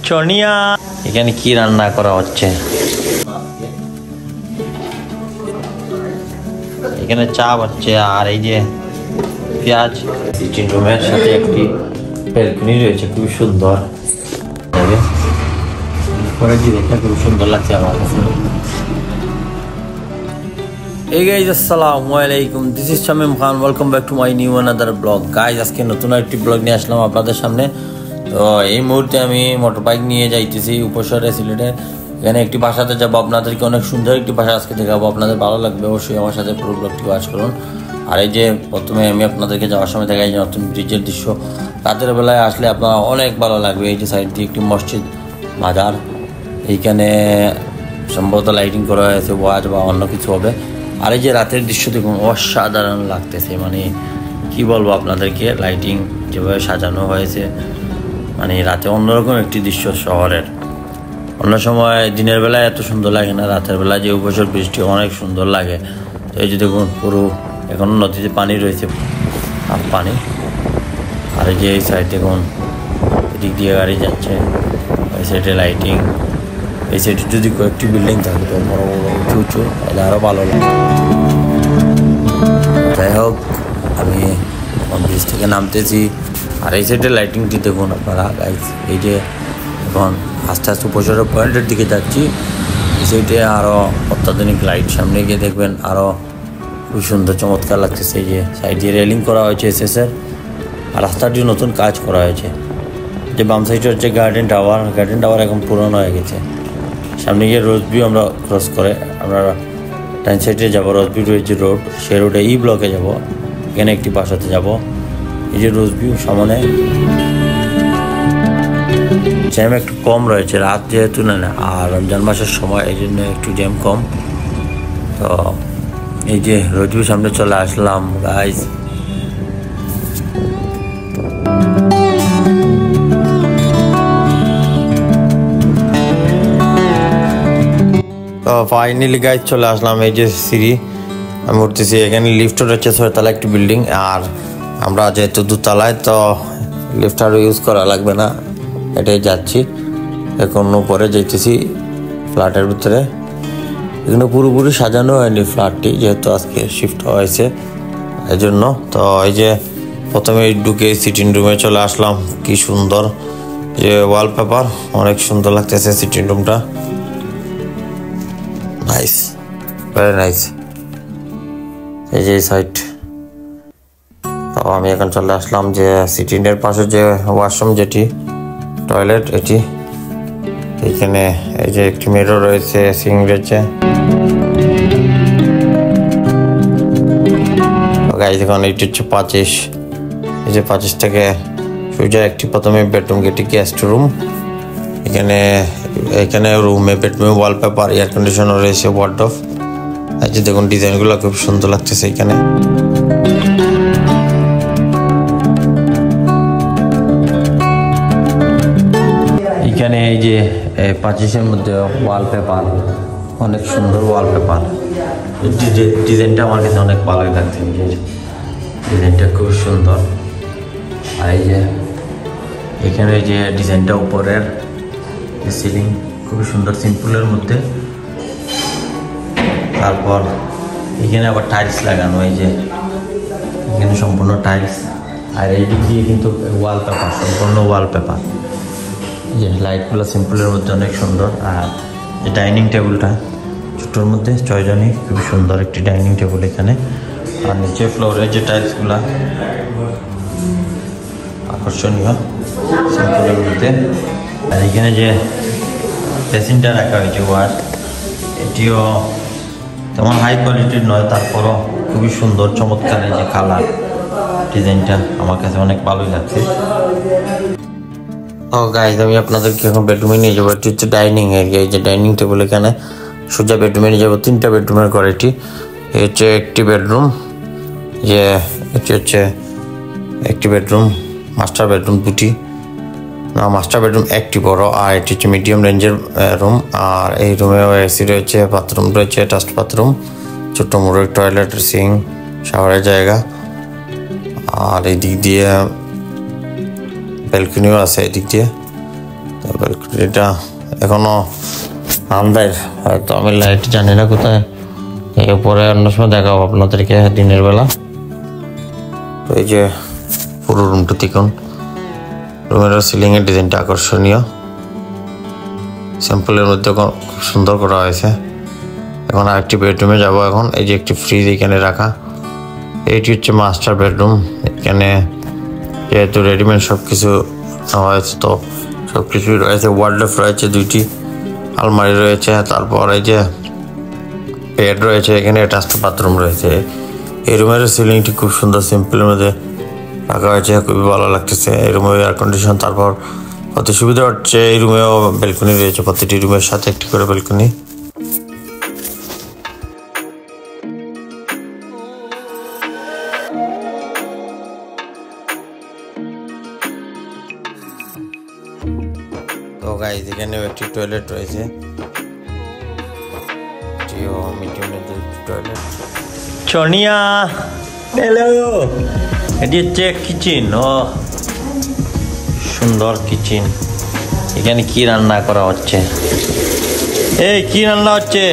সোনিয়া এখানে কি রান্না করা হচ্ছে? এখানে চা হচ্ছে আর এই যে পেঁয়াজ। কিচেন রুমের সাথে একটি ব্যালকনি রয়েছে, খুব সুন্দর। পরে যে দেখে খুব সুন্দর লাগছে আমার কাছে। Hey guys, assalamualaikum. This is Shamim Khan. Welcome back to my new another vlog. Guys, আজকে নতুন একটি ব্লগ নিয়ে আসলাম আপনাদের সামনে। তো এই মুহূর্তে আমি মোটর বাইক নিয়ে যাইতেছি উপশহরে সিলেটে। এখানে একটি বাসাতে যাবো, আপনাদেরকে অনেক সুন্দর একটি বাসা আজকে দেখাবো, আপনাদের ভালো লাগবে। অবশ্যই আমার সাথে পুরো ব্লগটি ওয়াচ করুন। আর এই যে প্রথমে আমি আপনাদেরকে যাওয়ার সময় দেখাই যে নতুন ব্রিজের দৃশ্য। রাতের বেলায় আসলে আপনার অনেক ভালো লাগবে। এই যে সাইড দিয়ে একটি মসজিদ মাজার, এইখানে সম্ভবত লাইটিং করা হয়েছে, ওয়াজ বা অন্য কিছু হবে। আর এই যে রাতের দৃশ্য দেখুন, অসাধারণ লাগতেছে। মানে কি বলবো আপনাদেরকে, লাইটিং যেভাবে সাজানো হয়েছে, মানে রাতে অন্যরকম একটি দৃশ্য শহরের। অন্য সময় দিনের বেলায় এত সুন্দর লাগে না, রাতের বেলায় যে উপসর বৃষ্টি অনেক সুন্দর লাগে। তো এই যে দেখুন, পুরো এখনও নদীতে পানি রয়েছে, আর পানি। আর এই যে এই সাইড দেখুন, এদিক দিয়ে গাড়ি যাচ্ছে, ওই সাইডে লাইটিং। এই সাইডে যদি কয়েকটি বিল্ডিং থাকতো বড় বড় উঁচু উঁচু, তাহলে আরও ভালো লাগে। যাই হোক, আমি ব্রিজ থেকে নামতেছি। আর এই সাইডে লাইটিংটি দেখুন আপনারা গাইজ। এই যে এখন আস্তে আস্তে উপসরের পয়েন্টের দিকে যাচ্ছি, এই সাইডে আরও অত্যাধুনিক লাইট। সামনে গিয়ে দেখবেন আরও খুব সুন্দর চমৎকার লাগতেছে। এই যে সাইডে রেলিং করা হয়েছে এসএসের, আর রাস্তাটিও নতুন কাজ করা হয়েছে। যে বাম সাইডে হচ্ছে গার্ডেন টাওয়ার এখন পুরনো হয়ে গেছে। সামনে গিয়ে রোজভিউ আমরা ক্রস করে আমরা ডান সাইডে যাবো। রোজভিউ রয়েছে রোড, সে রোডে ই ব্লকে যাব। এখানে একটি বাসাতে যাব। এই যে রোজভিউ সামনে। জ্যাম একটু কম রয়েছে রাত যেহেতু, না আর রমজান মাসের সময়, এই জন্য একটু জ্যাম কম। তো এই যে রোজভিউ সামনে চলে আসলাম গাইজ। তো ফাইনালি গাইজ চলে আসলাম। এই যে সিঁড়ি আমি উঠতেছি, এখানে লিফট রয়েছে 6 তলা একটি বিল্ডিং। আর আমরা যেহেতু 2 তলায়, তো লিফট আরও ইউজ করা লাগবে না, এটাই যাচ্ছি। এখন উপরে যেতেছি ফ্ল্যাটের ভিতরে। এখানে পুরোপুরি সাজানো হয়নি ফ্ল্যাটটি, যেহেতু আজকে শিফট হয়েছে এই জন্য। তো এই যে প্রথমে ঢুকে সিটিং রুমে চলে আসলাম। কি সুন্দর যে ওয়ালপেপার, অনেক সুন্দর লাগতেছে সিটিং রুমটা। Nice, very nice. এই যে সাইড। তো আমি এখন চলে আসলাম যে সিটিংয়ের পাশে যে ওয়াশরুম, যেটি টয়লেট, এটি এইখানে। এই যে একটি মিরর রয়েছে, সিঙ্ক রয়েছে। গাইজ এখন এইটি হচ্ছে 25। এই যে 25 থেকে সোজা একটি প্রথমে বেডরুম, এটি গেস্ট রুম। এখানে রুমে বেডরুমে ওয়ালপেপার, এয়ার কন্ডিশনার রয়েছে, ওয়ার্ডরোব। এই যে দেখুন ডিজাইনগুলো খুব সুন্দর লাগতেছে এখানে। এখানে এই যে 25-এর মধ্যে ওয়ালপেপার, অনেক সুন্দর ওয়ালপেপার। ডিজাইনটা আমার কাছে অনেক ভালোই লাগছে, ডিজাইনটা খুব সুন্দর। আর এই যে এখানে যে ডিজাইনটা উপরের সিলিং খুবই সুন্দর, সিম্পলের মধ্যে। তারপর এখানে আবার টাইলস লাগানো, এই যে এখানে সম্পূর্ণ টাইলস। আর এই দিক দিয়ে কিন্তু ওয়ালপেপার, সম্পূর্ণ ওয়ালপেপার। এই যে লাইটগুলো সিম্পলের মধ্যে অনেক সুন্দর। আর এই ডাইনিং টেবিলটা ছোটোর মধ্যে 6 জনই, খুবই সুন্দর একটি ডাইনিং টেবিল এখানে। আর নিচে ফ্লোরে যে টাইলসগুলা আকর্ষণীয়, সিম্পলের মধ্যে। আর এখানে যে বেসিনটা রাখা হয়েছে ওয়াশ, এটিও তেমন হাই কোয়ালিটির নয়, তারপরও খুবই সুন্দর চমৎকার। এই যে কালার ডিজাইনটা আমার কাছে অনেক ভালোই লাগছে। ও গাইজ, আমি আপনাদেরকে এখন বেডরুমে নিয়ে যাবো। এটি হচ্ছে ডাইনিং এরিয়া। এই যে ডাইনিং টেবিল, এখানে সোজা বেডরুমে নিয়ে যাবো। 3টা বেডরুমের ঘর এটি। এই হচ্ছে একটি বেডরুম, যে এটি হচ্ছে একটি বেডরুম, মাস্টার বেডরুম 2টি, না মাস্টার বেডরুম একটি বড়। আর এটি হচ্ছে মিডিয়াম রেঞ্জের রুম। আর এই রুমেও এসি রয়েছে, বাথরুম রয়েছে, টাস্ট বাথরুম, ছোট্ট মোড়ের টয়লেট, সিঙ্ক, শাওয়ারের জায়গা। আর এই দিক দিয়ে ব্যালকনিও আছে, এদিক দিয়ে। ব্যালকনিটা এখনো আমাদের, হয়তো আমি লাইট জানি না কোথায়, এই উপরে অন্য সময় দেখাবো আপনাদেরকে দিনের বেলা। তো এই যে পুরো রুমটা দেখুন, রুমের সিলিংয়ের ডিজাইনটা আকর্ষণীয়, সিম্পলের মধ্যে খুব সুন্দর করা হয়েছে। এখন আরেকটি বেডরুমে যাব। এখন এই যে একটি ফ্রিজ এখানে রাখা, এইটি হচ্ছে মাস্টার বেডরুম। এখানে যেহেতু রেডিমেড সব কিছু হয়েছে, তো সব কিছুই রয়েছে। ওয়ার্ডরোব রয়েছে, দুইটি আলমারি রয়েছে, তারপর এই যে বেড রয়েছে, এখানে অ্যাটাচড বাথরুম রয়েছে। এই রুমের সিলিংটি খুব সুন্দর সিম্পলের মধ্যে রাখা হয়েছে, খুবই ভালো লাগতেছে। এই রুমে এয়ার কন্ডিশন, তারপর অতি সুবিধা হচ্ছে এই রুমেও ব্যালকনি রয়েছে, প্রতিটি রুমের সাথে একটি করে ব্যালকনি। তো গাইস এখানেও একটি টয়লেট রয়েছে, টয়লেট। সোনিয়া, হ্যালো, এটি হচ্ছে কিচেন। ও সুন্দর কিচেন। এখানে কি রান্না করা হচ্ছে? এই কি রান্না হচ্ছে?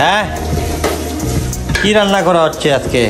হ্যাঁ, কি রান্না করা হচ্ছে আজকে?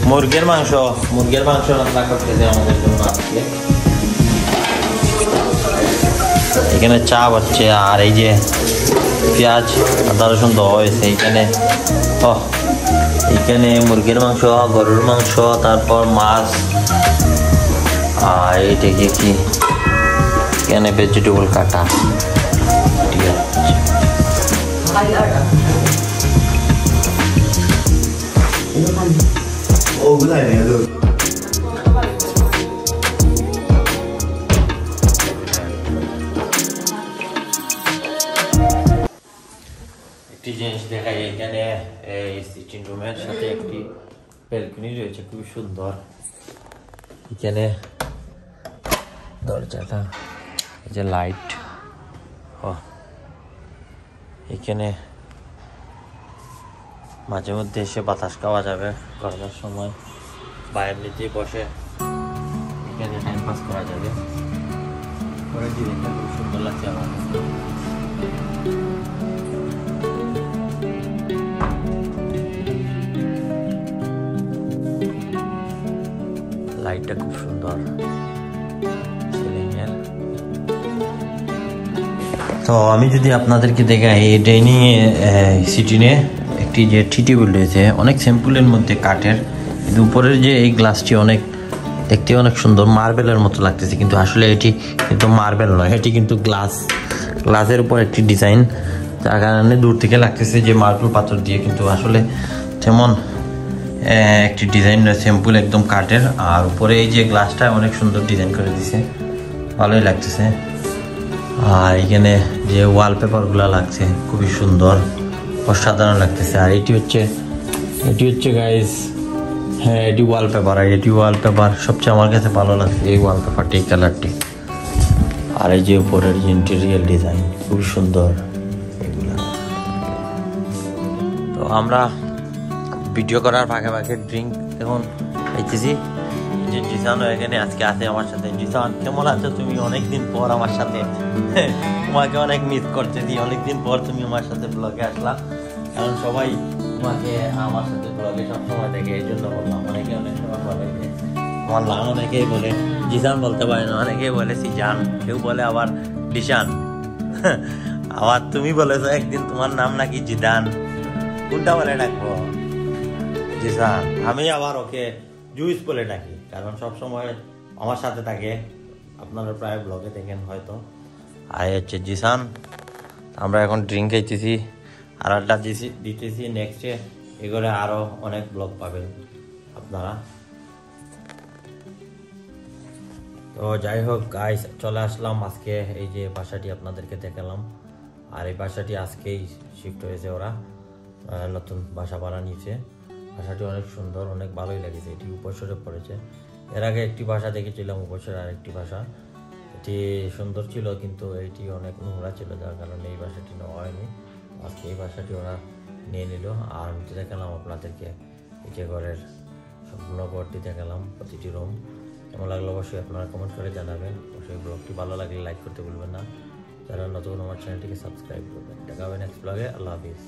মুরগির মাংস। মুরগির মাংস রান্না করতেছে আমাদের জন্য আজকে। এখানে চা হচ্ছে, আর এই যে পেঁয়াজ আদা রসুন দেওয়া হয়েছে এখানে। ও এখানে মুরগির মাংস, গরুর মাংস, তারপর মাছ, আর এইটাকে কি এখানে ভেজিটেবল কাটা। ঠিক আছে, একটি জিনিস দেখাই, এখানে এই সিটিং রুমের সাথে একটি ব্যালকনি রয়েছে, খুব সুন্দর। এখানে দরজাটা, এই যে লাইট, ও এখানে মাঝে মধ্যে এসে বাতাস খাওয়া যাবে গরমের সময়, বাইরের নিচে বসে এখানে টাইম পাস করা যাবে। খুব সুন্দর লাগছে আমার। লাইটটা খুব সুন্দর সিলিংয়ের। তো আমি যদি আপনাদেরকে দেখাই, এই ডাইনিং সিটিনে একটি যে টি টেবিল রয়েছে, অনেক সিম্পলের মধ্যে কাঠের, কিন্তু উপরের যে এই গ্লাসটি অনেক দেখতে অনেক সুন্দর, মার্বেলের মতো লাগতেছে, কিন্তু আসলে এটি কিন্তু মার্বেল নয়, এটি কিন্তু গ্লাসের উপর একটি ডিজাইন, যার কারণে দূর থেকে লাগতেছে যে মার্বেল পাথর দিয়ে, কিন্তু আসলে তেমন একটি ডিজাইন সিম্পল একদম কাঠের। আর উপরে এই যে গ্লাসটা অনেক সুন্দর ডিজাইন করে দিছে, ভালোই লাগতেছে। আর এখানে যে ওয়ালপেপারগুলো লাগছে খুবই সুন্দর, অসাধারণ লাগতেছে। আর এটি হচ্ছে গাইস, হ্যাঁ এটি ওয়ালপেপার, আর এটি ওয়ালপেপার সবচেয়ে আমার কাছে ভালো লাগছে এই ওয়ালপেপারটি, এই কালারটি। আর এই যে উপরের যে ইন্টেরিয়ার ডিজাইন খুবই সুন্দর এগুলো। তো আমরা ভিডিও করার ফাঁকে ফাঁকে ড্রিঙ্ক এখন খাইতেছি। যে জিসানও এখানে আজকে আছে আমার সাথে। জিসান, কেমন আছো তুমি? অনেকদিন পর আমার সাথে, তোমাকে অনেক মিস করতেছি, অনেকদিন পর তুমি আমার সাথে ব্লগে আসলা, কারণ সবাই তোমাকে আমার সাথে ব্লগে সবসময় দেখে, এই জন্য বললাম। অনেকে অনেক সময় বলে যে আমার নাম, অনেকেই বলে জিসান বলতে পারে না, অনেকেই বলে সিজান, কেউ বলে আবার ডিসান, আবার তুমি বলেছো একদিন তোমার নাম নাকি জিদান, কোনটা বলে ডাকবো? জিসান। আমি আবার ওকে জুইস বলে ডাকি, কারণ সবসময় আমার সাথে থাকে, আপনারা প্রায় ব্লগে দেখেন হয়তো। আর হচ্ছে জিসান। আমরা এখন ড্রিঙ্ক খাইতেছি আর আড্ডা দিতেছি। নেক্সটে এগুলো আরও অনেক ব্লগ পাবেন আপনারা। তো যাই হোক গাইস, চলে আসলাম আজকে এই যে বাসাটি আপনাদেরকে দেখালাম। আর এই বাসাটি আজকেই শিফট হয়েছে, ওরা নতুন বাসা ভাড়া নিয়েছে। বাসাটি অনেক সুন্দর, অনেক ভালোই লেগেছে। এটি উপসরে পড়েছে। এর আগে একটি বাসা দেখেছিলাম উপসরে, আরেকটি বাসা, এটি সুন্দর ছিল, কিন্তু এইটি অনেক নোংরা ছিল, যার কারণে এই বাসাটি নেওয়া হয়নি। আজকে এই বাসাটি ওরা নিয়ে নিল। আর আমি দেখালাম আপনাদেরকে এই যে ঘরের সম্পূর্ণ ঘরটি দেখালাম, প্রতিটি রুম। কেমন লাগলো অবশ্যই আপনারা কমেন্ট করে জানাবেন। অবশ্যই ব্লগটি ভালো লাগলে লাইক করতে ভুলবেন না, যারা নতুন আমার চ্যানেলটিকে সাবস্ক্রাইব করবেন। দেখা হবে নেক্সট ব্লগে। আল্লাহ হাফিজ।